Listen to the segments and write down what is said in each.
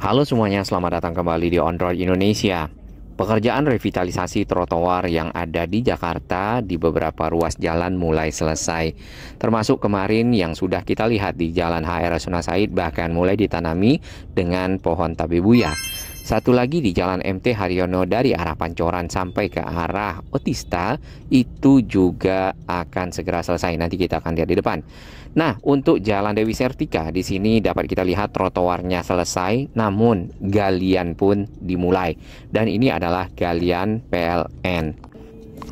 Halo semuanya, selamat datang kembali di On Road Indonesia. Pekerjaan revitalisasi trotoar yang ada di Jakarta di beberapa ruas jalan mulai selesai. Termasuk kemarin yang sudah kita lihat di Jalan HR Rasuna Said bahkan mulai ditanami dengan pohon tabebuya. Satu lagi di Jalan MT Haryono dari arah Pancoran sampai ke arah Otista itu juga akan segera selesai. Nanti kita akan lihat di depan. Nah, untuk Jalan Dewi Sertika di sini dapat kita lihat trotoarnya selesai, namun galian pun dimulai. Dan ini adalah galian PLN.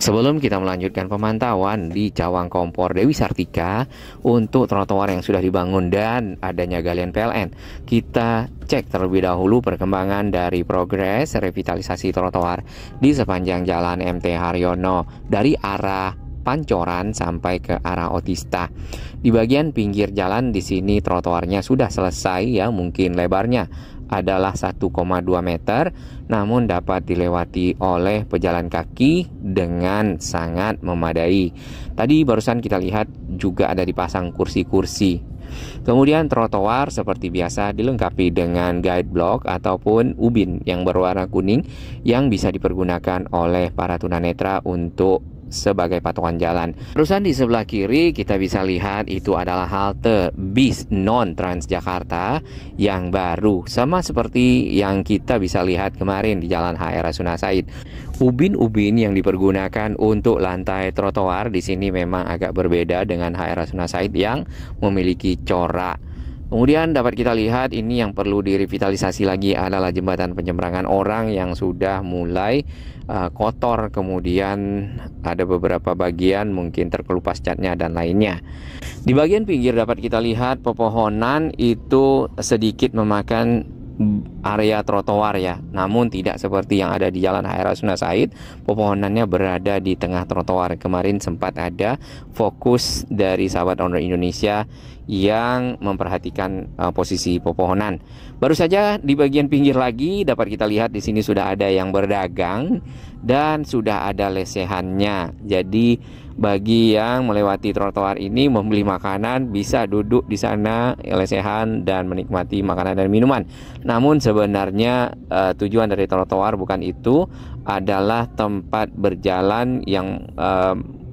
Sebelum kita melanjutkan pemantauan di Cawang Kompor Dewi Sartika untuk trotoar yang sudah dibangun dan adanya galian PLN, kita cek terlebih dahulu perkembangan dari progres revitalisasi trotoar di sepanjang Jalan MT Haryono dari arah Pancoran sampai ke arah Otista. Di bagian pinggir jalan di sini trotoarnya sudah selesai ya, mungkin lebarnya adalah 1,2 meter, namun dapat dilewati oleh pejalan kaki dengan sangat memadai. Tadi barusan kita lihat juga ada dipasang kursi-kursi. Kemudian trotoar seperti biasa dilengkapi dengan guide block ataupun ubin yang berwarna kuning yang bisa dipergunakan oleh para tunanetra untuk sebagai patokan jalan. Terusan di sebelah kiri kita bisa lihat itu adalah halte bis non Transjakarta yang baru, sama seperti yang kita bisa lihat kemarin di Jalan HR Rasuna Said. Ubin-ubin yang dipergunakan untuk lantai trotoar di sini memang agak berbeda dengan HR Rasuna Said yang memiliki corak. Kemudian dapat kita lihat ini yang perlu direvitalisasi lagi adalah jembatan penyeberangan orang yang sudah mulai kotor, kemudian ada beberapa bagian mungkin terkelupas catnya dan lainnya. Di bagian pinggir dapat kita lihat pepohonan itu sedikit memakan area trotoar ya, namun tidak seperti yang ada di Jalan HR Rasuna Said. Pepohonannya berada di tengah trotoar. Kemarin sempat ada fokus dari sahabat owner Indonesia yang memperhatikan posisi pepohonan. Baru saja di bagian pinggir lagi dapat kita lihat di sini sudah ada yang berdagang dan sudah ada lesehannya. Jadi bagi yang melewati trotoar ini membeli makanan bisa duduk di sana lesehan dan menikmati makanan dan minuman. Namun sebenarnya tujuan dari trotoar bukan itu, adalah tempat berjalan yang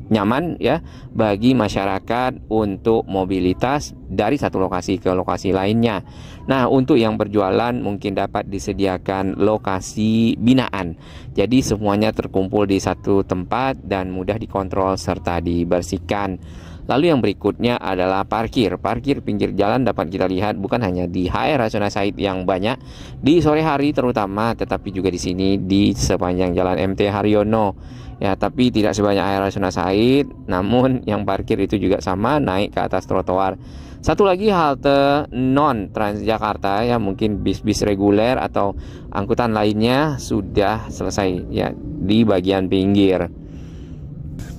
nyaman ya bagi masyarakat untuk mobilitas dari satu lokasi ke lokasi lainnya. Nah, untuk yang berjualan mungkin dapat disediakan lokasi binaan. Jadi semuanya terkumpul di satu tempat dan mudah dikontrol serta dibersihkan. Lalu yang berikutnya adalah parkir. Parkir pinggir jalan dapat kita lihat bukan hanya di HR Rasuna Said yang banyak di sore hari terutama, tetapi juga di sini di sepanjang Jalan MT Haryono. Ya, tapi tidak sebanyak HR Rasuna Said, namun yang parkir itu juga sama naik ke atas trotoar. Satu lagi halte non Transjakarta ya, mungkin bis-bis reguler atau angkutan lainnya sudah selesai ya di bagian pinggir.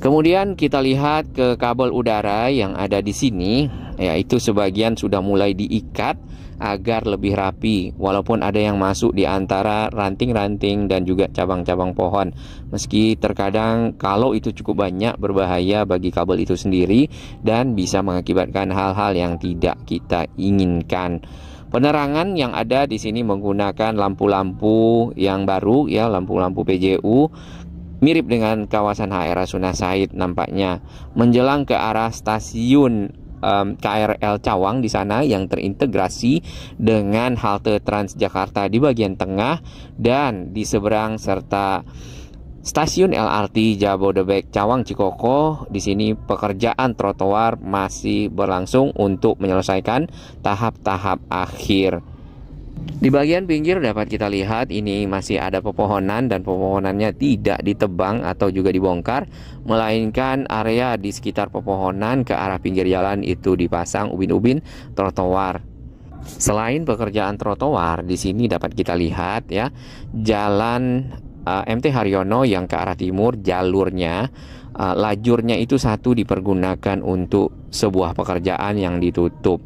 Kemudian kita lihat ke kabel udara yang ada di sini, yaitu sebagian sudah mulai diikat agar lebih rapi, walaupun ada yang masuk di antara ranting-ranting dan juga cabang-cabang pohon. Meski terkadang kalau itu cukup banyak berbahaya bagi kabel itu sendiri dan bisa mengakibatkan hal-hal yang tidak kita inginkan. Penerangan yang ada di sini menggunakan lampu-lampu yang baru ya, lampu-lampu PJU. Mirip dengan kawasan HR Rasuna Said nampaknya. Menjelang ke arah stasiun KRL Cawang di sana yang terintegrasi dengan halte Transjakarta di bagian tengah dan di seberang, serta stasiun LRT Jabodebek Cawang Cikoko. Di sini pekerjaan trotoar masih berlangsung untuk menyelesaikan tahap-tahap akhir. Di bagian pinggir dapat kita lihat ini masih ada pepohonan dan pepohonannya tidak ditebang atau juga dibongkar, melainkan area di sekitar pepohonan ke arah pinggir jalan itu dipasang ubin-ubin trotoar. Selain pekerjaan trotoar, di sini dapat kita lihat ya, Jalan MT Haryono yang ke arah timur jalurnya lajurnya itu satu dipergunakan untuk sebuah pekerjaan yang ditutup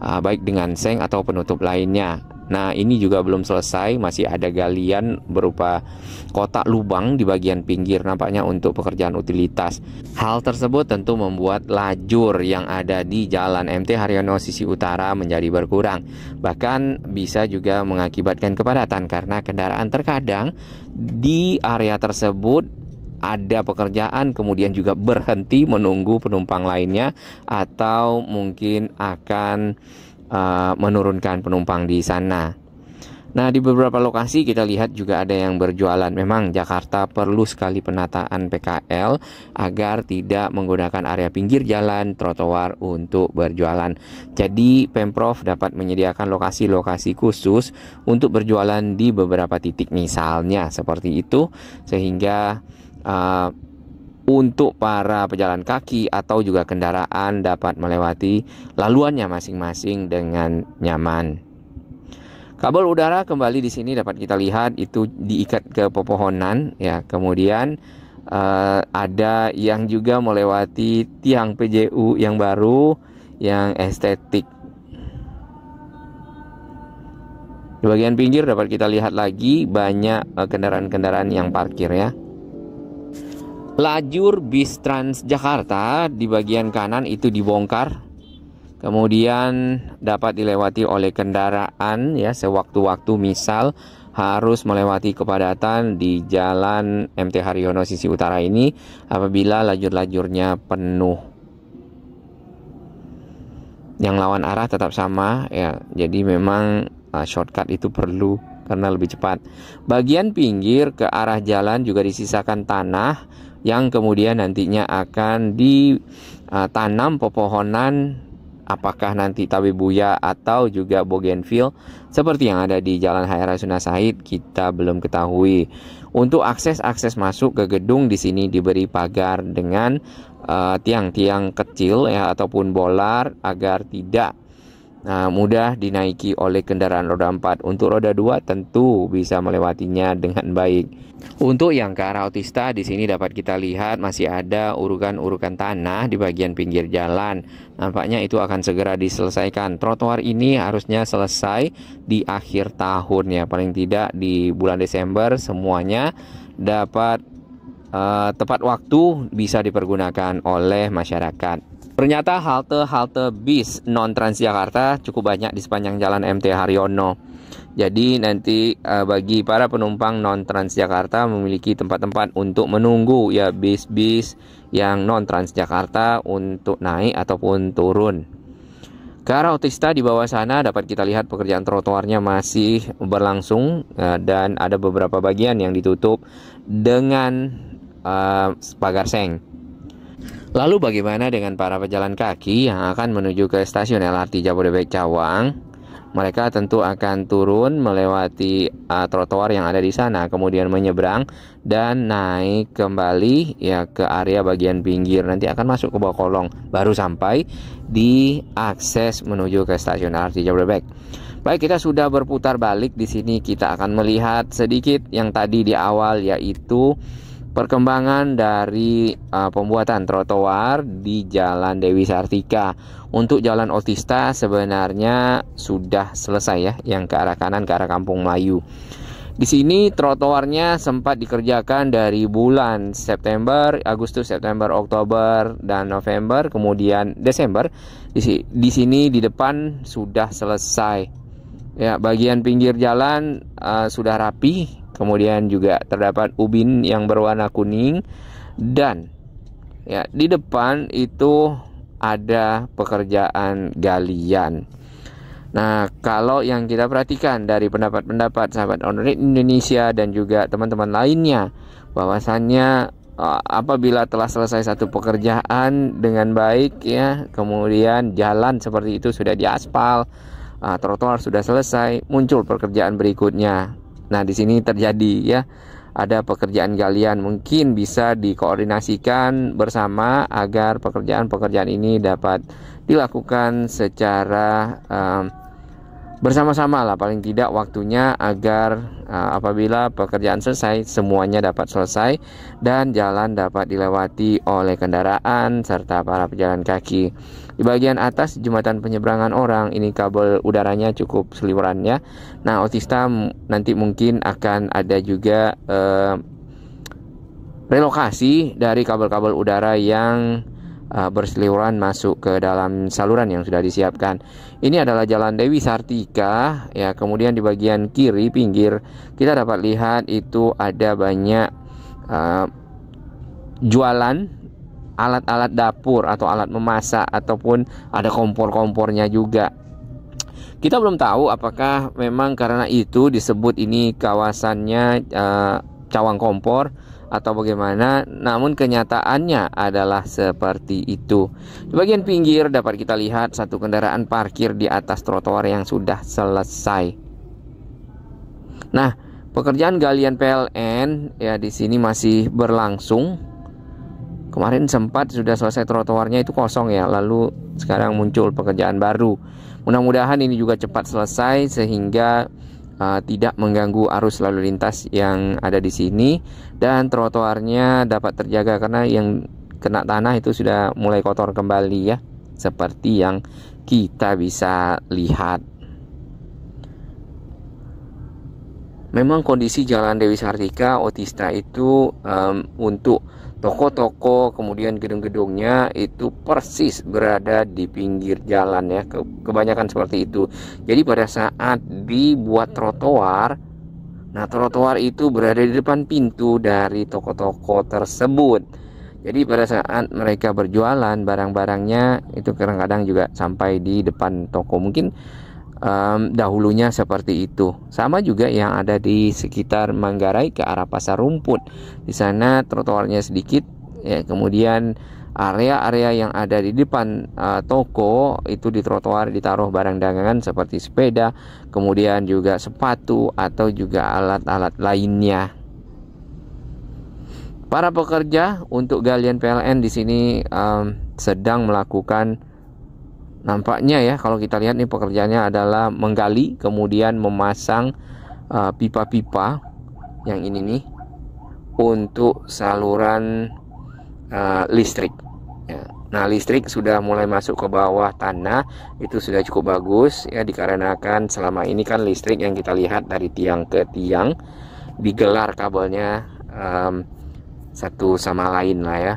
baik dengan seng atau penutup lainnya. Nah, ini juga belum selesai, masih ada galian berupa kotak lubang di bagian pinggir nampaknya untuk pekerjaan utilitas. Hal tersebut tentu membuat lajur yang ada di Jalan MT Haryono sisi utara menjadi berkurang. Bahkan bisa juga mengakibatkan kepadatan karena kendaraan terkadang di area tersebut ada pekerjaan kemudian juga berhenti menunggu penumpang lainnya atau mungkin akan menurunkan penumpang di sana. Nah, di beberapa lokasi kita lihat juga ada yang berjualan. Memang Jakarta perlu sekali penataan PKL agar tidak menggunakan area pinggir jalan, trotoar untuk berjualan. Jadi Pemprov dapat menyediakan lokasi-lokasi khusus untuk berjualan di beberapa titik misalnya seperti itu, sehingga untuk para pejalan kaki atau juga kendaraan dapat melewati laluannya masing-masing dengan nyaman. Kabel udara kembali di sini dapat kita lihat itu diikat ke pepohonan ya. Kemudian ada yang juga melewati tiang PJU yang baru yang estetik. Di bagian pinggir dapat kita lihat lagi banyak kendaraan-kendaraan yang parkir ya. Lajur bis Transjakarta di bagian kanan itu dibongkar, kemudian dapat dilewati oleh kendaraan ya sewaktu-waktu, misal harus melewati kepadatan di Jalan MT Haryono sisi utara ini apabila lajur-lajurnya penuh. Yang lawan arah tetap sama ya, jadi memang shortcut itu perlu karena lebih cepat. Bagian pinggir ke arah jalan juga disisakan tanah yang kemudian nantinya akan ditanam pepohonan, apakah nanti tabebuya atau juga bougainville seperti yang ada di Jalan H.R. Rasuna Said kita belum ketahui. Untuk akses masuk ke gedung di sini diberi pagar dengan tiang-tiang kecil ya ataupun bolar agar tidak mudah dinaiki oleh kendaraan roda 4. Untuk roda 2 tentu bisa melewatinya dengan baik. Untuk yang ke arah Otista di sini dapat kita lihat masih ada urukan-urukan tanah di bagian pinggir jalan. Nampaknya itu akan segera diselesaikan. Trotoar ini harusnya selesai di akhir tahun ya, paling tidak di bulan Desember semuanya dapat tepat waktu bisa dipergunakan oleh masyarakat. Ternyata halte bis non Transjakarta cukup banyak di sepanjang Jalan MT Haryono. Jadi nanti bagi para penumpang non Transjakarta memiliki tempat-tempat untuk menunggu ya bis-bis yang non Transjakarta untuk naik ataupun turun. Ke arah Otista di bawah sana dapat kita lihat pekerjaan trotoarnya masih berlangsung dan ada beberapa bagian yang ditutup dengan pagar seng. Lalu bagaimana dengan para pejalan kaki yang akan menuju ke stasiun LRT Jabodebek Cawang? Mereka tentu akan turun melewati trotoar yang ada di sana, kemudian menyeberang dan naik kembali ya ke area bagian pinggir. Nanti akan masuk ke bawah kolong, baru sampai di akses menuju ke stasiun LRT Jabodebek. Baik, kita sudah berputar balik di sini. Kita akan melihat sedikit yang tadi di awal, yaitu perkembangan dari pembuatan trotoar di Jalan Dewi Sartika. Untuk Jalan Otista sebenarnya sudah selesai ya, yang ke arah kanan ke arah Kampung Melayu. Di sini trotoarnya sempat dikerjakan dari bulan September, Agustus, September, Oktober, dan November, kemudian Desember. Di sini di depan sudah selesai. Ya, bagian pinggir jalan sudah rapi. Kemudian juga terdapat ubin yang berwarna kuning dan ya di depan itu ada pekerjaan galian. Nah, kalau yang kita perhatikan dari pendapat-pendapat sahabat On-Road Indonesia dan juga teman-teman lainnya, bahwasannya apabila telah selesai satu pekerjaan dengan baik ya, kemudian jalan seperti itu sudah diaspal, trotoar sudah selesai, muncul pekerjaan berikutnya. Nah, di sini terjadi ya, ada pekerjaan galian, mungkin bisa dikoordinasikan bersama agar pekerjaan-pekerjaan ini dapat dilakukan secara bersama-sama lah paling tidak waktunya agar apabila pekerjaan selesai semuanya dapat selesai dan jalan dapat dilewati oleh kendaraan serta para pejalan kaki. Di bagian atas jembatan penyeberangan orang ini kabel udaranya cukup seliweran ya. Nah, Otista nanti mungkin akan ada juga relokasi dari kabel-kabel udara yang berseliweran masuk ke dalam saluran yang sudah disiapkan. Ini adalah Jalan Dewi Sartika ya. Kemudian di bagian kiri pinggir kita dapat lihat itu ada banyak jualan alat-alat dapur atau alat memasak ataupun ada kompor-kompornya juga. Kita belum tahu apakah memang karena itu disebut ini kawasannya Cawang Kompor atau bagaimana, namun kenyataannya adalah seperti itu. Di bagian pinggir dapat kita lihat satu kendaraan parkir di atas trotoar yang sudah selesai. Nah, pekerjaan galian PLN ya di sini masih berlangsung. Kemarin sempat sudah selesai trotoarnya itu kosong ya, lalu sekarang muncul pekerjaan baru. Mudah-mudahan ini juga cepat selesai sehingga tidak mengganggu arus lalu lintas yang ada di sini dan trotoarnya dapat terjaga karena yang kena tanah itu sudah mulai kotor kembali ya, seperti yang kita bisa lihat. Memang kondisi Jalan Dewi Sartika Otista itu untuk toko-toko kemudian gedung-gedungnya itu persis berada di pinggir jalan ya, kebanyakan seperti itu. Jadi pada saat dibuat trotoar, nah trotoar itu berada di depan pintu dari toko-toko tersebut. Jadi pada saat mereka berjualan barang-barangnya itu kadang-kadang juga sampai di depan toko. Mungkin dahulunya seperti itu. Sama juga yang ada di sekitar Manggarai ke arah Pasar Rumput. Di sana trotoarnya sedikit ya, kemudian area-area yang ada di depan toko itu di trotoar ditaruh barang dagangan seperti sepeda, kemudian juga sepatu atau juga alat-alat lainnya. Para pekerja untuk galian PLN di sini sedang melakukan, nampaknya ya kalau kita lihat nih pekerjaannya adalah menggali kemudian memasang pipa-pipa yang ini nih untuk saluran listrik ya. Nah, listrik sudah mulai masuk ke bawah tanah, itu sudah cukup bagus ya, dikarenakan selama ini kan listrik yang kita lihat dari tiang ke tiang digelar kabelnya satu sama lain lah ya.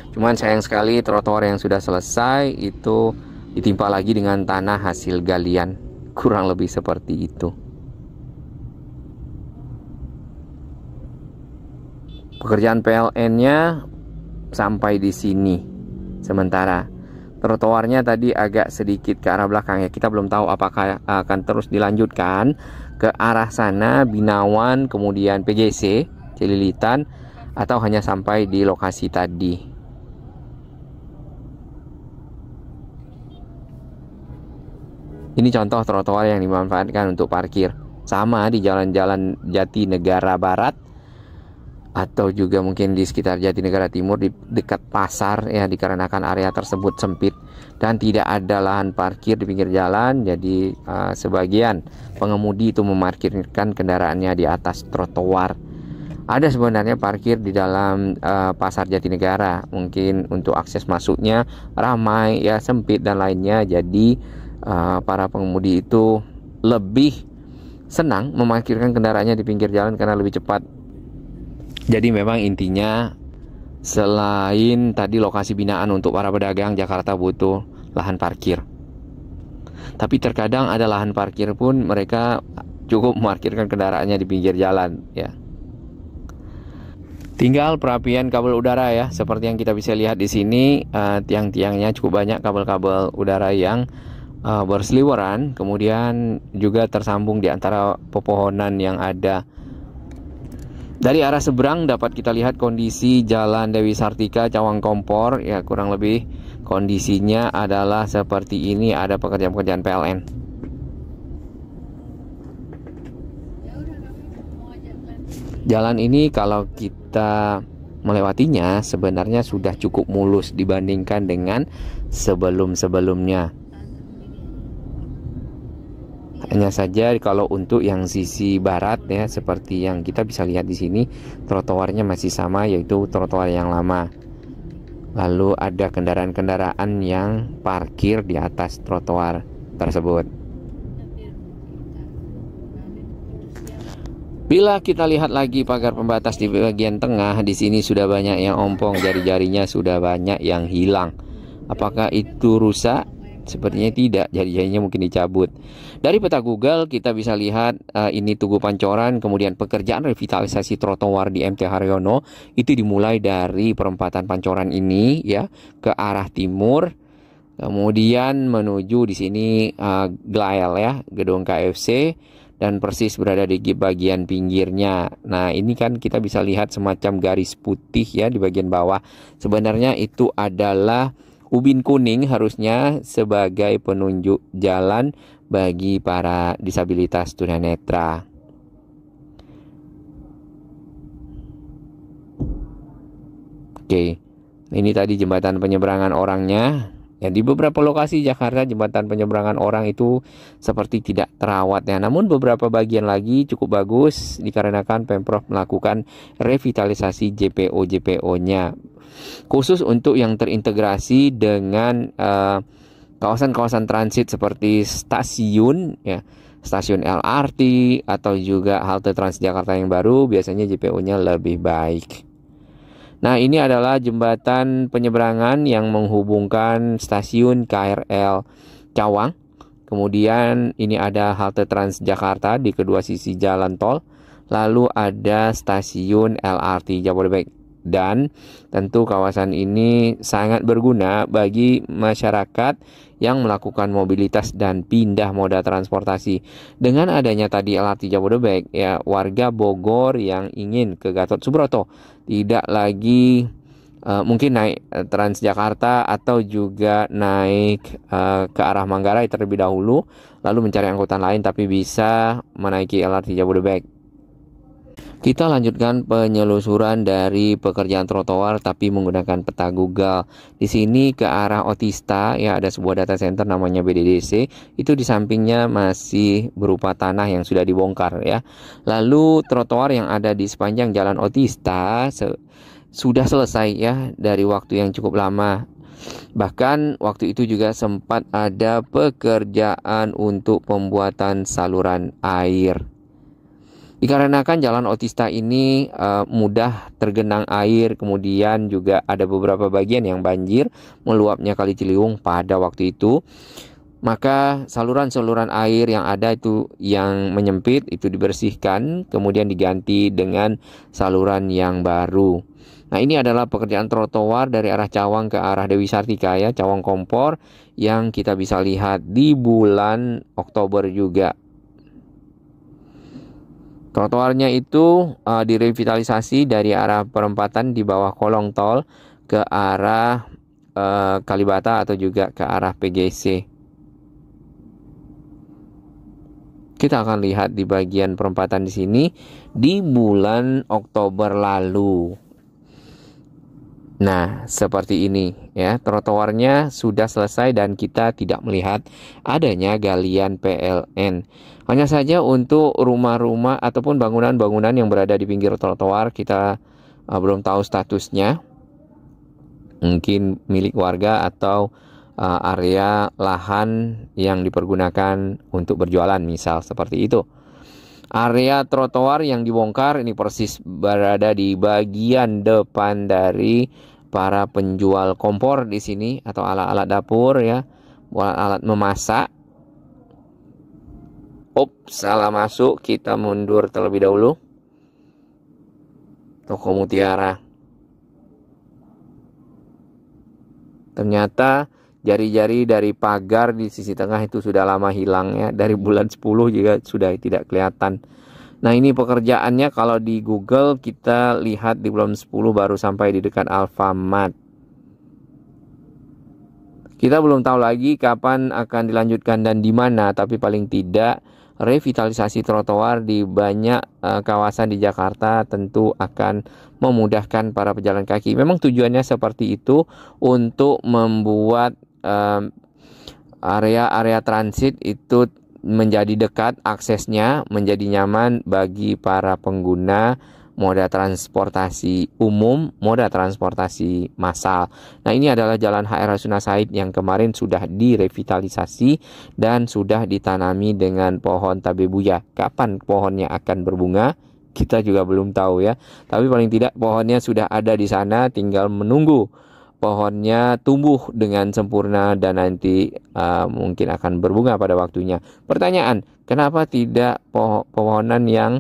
Cuman sayang sekali trotoar yang sudah selesai itu ditimpa lagi dengan tanah hasil galian, kurang lebih seperti itu. Pekerjaan PLN-nya sampai di sini sementara. Trotoarnya tadi agak sedikit ke arah belakang ya. Kita belum tahu apakah akan terus dilanjutkan ke arah sana Binawan kemudian PJC Cililitan atau hanya sampai di lokasi tadi. Ini contoh trotoar yang dimanfaatkan untuk parkir. Sama di jalan-jalan Jatinegara Barat atau juga mungkin di sekitar Jatinegara Timur di dekat pasar ya, dikarenakan area tersebut sempit dan tidak ada lahan parkir di pinggir jalan. Jadi sebagian pengemudi itu memarkirkan kendaraannya di atas trotoar. Ada sebenarnya parkir di dalam pasar Jatinegara. Mungkin untuk akses masuknya ramai ya, sempit dan lainnya. Jadi para pengemudi itu lebih senang memarkirkan kendaraannya di pinggir jalan karena lebih cepat. Jadi memang intinya selain tadi lokasi binaan untuk para pedagang, Jakarta butuh lahan parkir. Tapi terkadang ada lahan parkir pun mereka cukup memarkirkan kendaraannya di pinggir jalan ya. Tinggal perapian kabel udara ya, seperti yang kita bisa lihat di sini tiang-tiangnya cukup banyak kabel-kabel udara yang berseliweran, kemudian juga tersambung di antara pepohonan yang ada. Dari arah seberang dapat kita lihat kondisi Jalan Dewi Sartika Cawang Kompor ya, kurang lebih kondisinya adalah seperti ini. Ada pekerjaan-pekerjaan PLN. Jalan ini kalau kita melewatinya sebenarnya sudah cukup mulus dibandingkan dengan sebelum-sebelumnya. Hanya saja kalau untuk yang sisi barat ya, seperti yang kita bisa lihat di sini, trotoarnya masih sama, yaitu trotoar yang lama. Lalu ada kendaraan-kendaraan yang parkir di atas trotoar tersebut. Bila kita lihat lagi pagar pembatas di bagian tengah, di sini sudah banyak yang ompong, jari-jarinya sudah banyak yang hilang. Apakah itu rusak? Sepertinya tidak, jari-jarinya mungkin dicabut. Dari peta Google kita bisa lihat ini Tugu Pancoran, kemudian pekerjaan revitalisasi trotoar di MT Haryono itu dimulai dari perempatan Pancoran ini ya ke arah timur, kemudian menuju di sini Glael ya, gedung KFC, dan persis berada di bagian pinggirnya. Nah, ini kan kita bisa lihat semacam garis putih ya di bagian bawah. Sebenarnya itu adalah ubin kuning, harusnya sebagai penunjuk jalan bagi para disabilitas tunanetra. Oke, ini tadi jembatan penyeberangan orangnya. Ya, di beberapa lokasi Jakarta jembatan penyeberangan orang itu seperti tidak terawat ya. Namun beberapa bagian lagi cukup bagus dikarenakan Pemprov melakukan revitalisasi JPO-JPO-nya. Khusus untuk yang terintegrasi dengan kawasan-kawasan transit seperti stasiun ya, stasiun LRT atau juga halte Transjakarta yang baru, biasanya JPO-nya lebih baik. Nah, ini adalah jembatan penyeberangan yang menghubungkan stasiun KRL Cawang. Kemudian ini ada halte Transjakarta di kedua sisi jalan tol. Lalu ada stasiun LRT Jabodebek. Dan tentu kawasan ini sangat berguna bagi masyarakat yang melakukan mobilitas dan pindah moda transportasi. Dengan adanya tadi LRT Jabodebek, ya warga Bogor yang ingin ke Gatot Subroto tidak lagi mungkin naik Transjakarta atau juga naik ke arah Manggarai terlebih dahulu, lalu mencari angkutan lain, tapi bisa menaiki LRT Jabodebek. Kita lanjutkan penyelusuran dari pekerjaan trotoar tapi menggunakan peta Google. Di sini ke arah Otista ya, ada sebuah data center namanya BDDC. Itu di sampingnya masih berupa tanah yang sudah dibongkar ya. Lalu trotoar yang ada di sepanjang jalan Otista sudah selesai ya dari waktu yang cukup lama. Bahkan waktu itu juga sempat ada pekerjaan untuk pembuatan saluran air. Dikarenakan jalan Otista ini mudah tergenang air, kemudian juga ada beberapa bagian yang banjir meluapnya Kali Ciliwung pada waktu itu, maka saluran-saluran air yang ada itu yang menyempit itu dibersihkan, kemudian diganti dengan saluran yang baru. Nah, ini adalah pekerjaan trotoar dari arah Cawang ke arah Dewi Sartika ya, Cawang Kompor, yang kita bisa lihat di bulan Oktober juga. Trotoarnya itu direvitalisasi dari arah perempatan di bawah kolong tol ke arah Kalibata atau juga ke arah PGC. Kita akan lihat di bagian perempatan di sini di bulan Oktober lalu. Nah, seperti ini ya, trotoarnya sudah selesai dan kita tidak melihat adanya galian PLN. Hanya saja untuk rumah-rumah ataupun bangunan-bangunan yang berada di pinggir trotoar kita belum tahu statusnya. Mungkin milik warga atau area lahan yang dipergunakan untuk berjualan, misal seperti itu. Area trotoar yang dibongkar ini persis berada di bagian depan dari para penjual kompor di sini atau alat-alat dapur ya, alat memasak. Salah masuk, kita mundur terlebih dahulu. Toko Mutiara. Ternyata jari-jari dari pagar di sisi tengah itu sudah lama hilang ya. Dari bulan 10 juga sudah tidak kelihatan. Nah, ini pekerjaannya kalau di Google kita lihat di bulan 10 baru sampai di dekat Alfamart. Kita belum tahu lagi kapan akan dilanjutkan dan di mana, tapi paling tidak revitalisasi trotoar di banyak kawasan di Jakarta tentu akan memudahkan para pejalan kaki. Memang tujuannya seperti itu, untuk membuat area-area transit itu menjadi dekat aksesnya, menjadi nyaman bagi para pengguna moda transportasi umum, moda transportasi massal. Nah, ini adalah Jalan HR Rasuna Said yang kemarin sudah direvitalisasi dan sudah ditanami dengan pohon tabebuya. Kapan pohonnya akan berbunga? Kita juga belum tahu ya. Tapi paling tidak pohonnya sudah ada di sana, tinggal menunggu pohonnya tumbuh dengan sempurna dan nanti mungkin akan berbunga pada waktunya. Pertanyaan, kenapa tidak pepohonan yang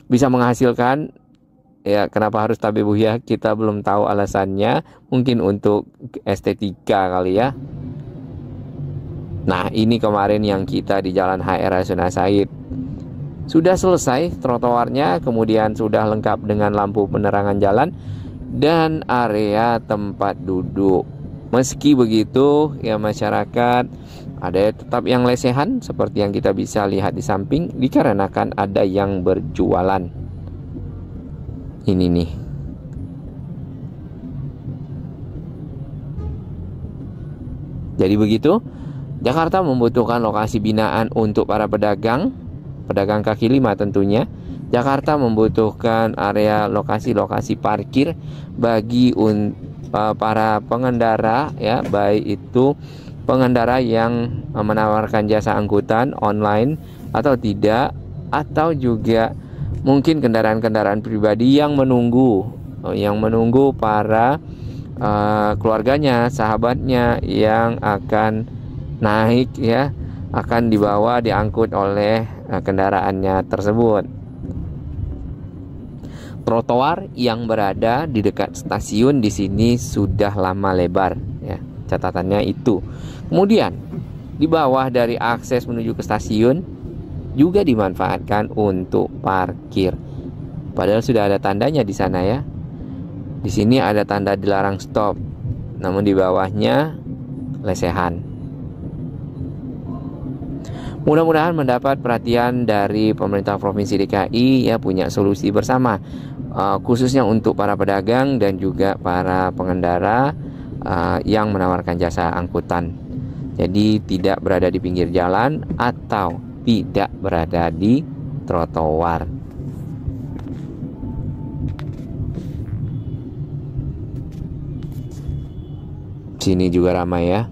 bisa menghasilkan? Ya, kenapa harus tabebuya? Kita belum tahu alasannya. Mungkin untuk estetika kali ya. Nah, ini kemarin yang kita di Jalan HR Rasuna Said. Sudah selesai trotoarnya, kemudian sudah lengkap dengan lampu penerangan jalan dan area tempat duduk. Meski begitu, ya masyarakat ada tetap yang lesehan seperti yang kita bisa lihat di samping, dikarenakan ada yang berjualan. Ini nih. Jadi begitu, Jakarta membutuhkan lokasi binaan untuk para pedagang kaki lima tentunya. Jakarta membutuhkan area lokasi-lokasi parkir bagi para pengendara ya, baik itu pengendara yang menawarkan jasa angkutan online atau tidak, atau juga mungkin kendaraan-kendaraan pribadi yang menunggu para keluarganya, sahabatnya yang akan naik ya, akan dibawa diangkut oleh kendaraannya tersebut. Trotoar yang berada di dekat stasiun di sini sudah lama lebar ya, catatannya itu. Kemudian di bawah dari akses menuju ke stasiun juga dimanfaatkan untuk parkir. Padahal sudah ada tandanya di sana ya. Di sini ada tanda dilarang stop, namun di bawahnya lesehan. Mudah-mudahan mendapat perhatian dari pemerintah Provinsi DKI ya, punya solusi bersama, khususnya untuk para pedagang dan juga para pengendara yang menawarkan jasa angkutan. Jadi tidak berada di pinggir jalan atau tidak berada di trotoar. Sini juga ramai ya.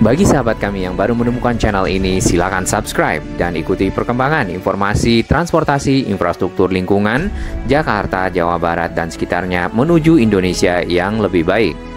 Bagi sahabat kami yang baru menemukan channel ini, silakan subscribe dan ikuti perkembangan informasi transportasi infrastruktur lingkungan Jakarta, Jawa Barat, dan sekitarnya menuju Indonesia yang lebih baik.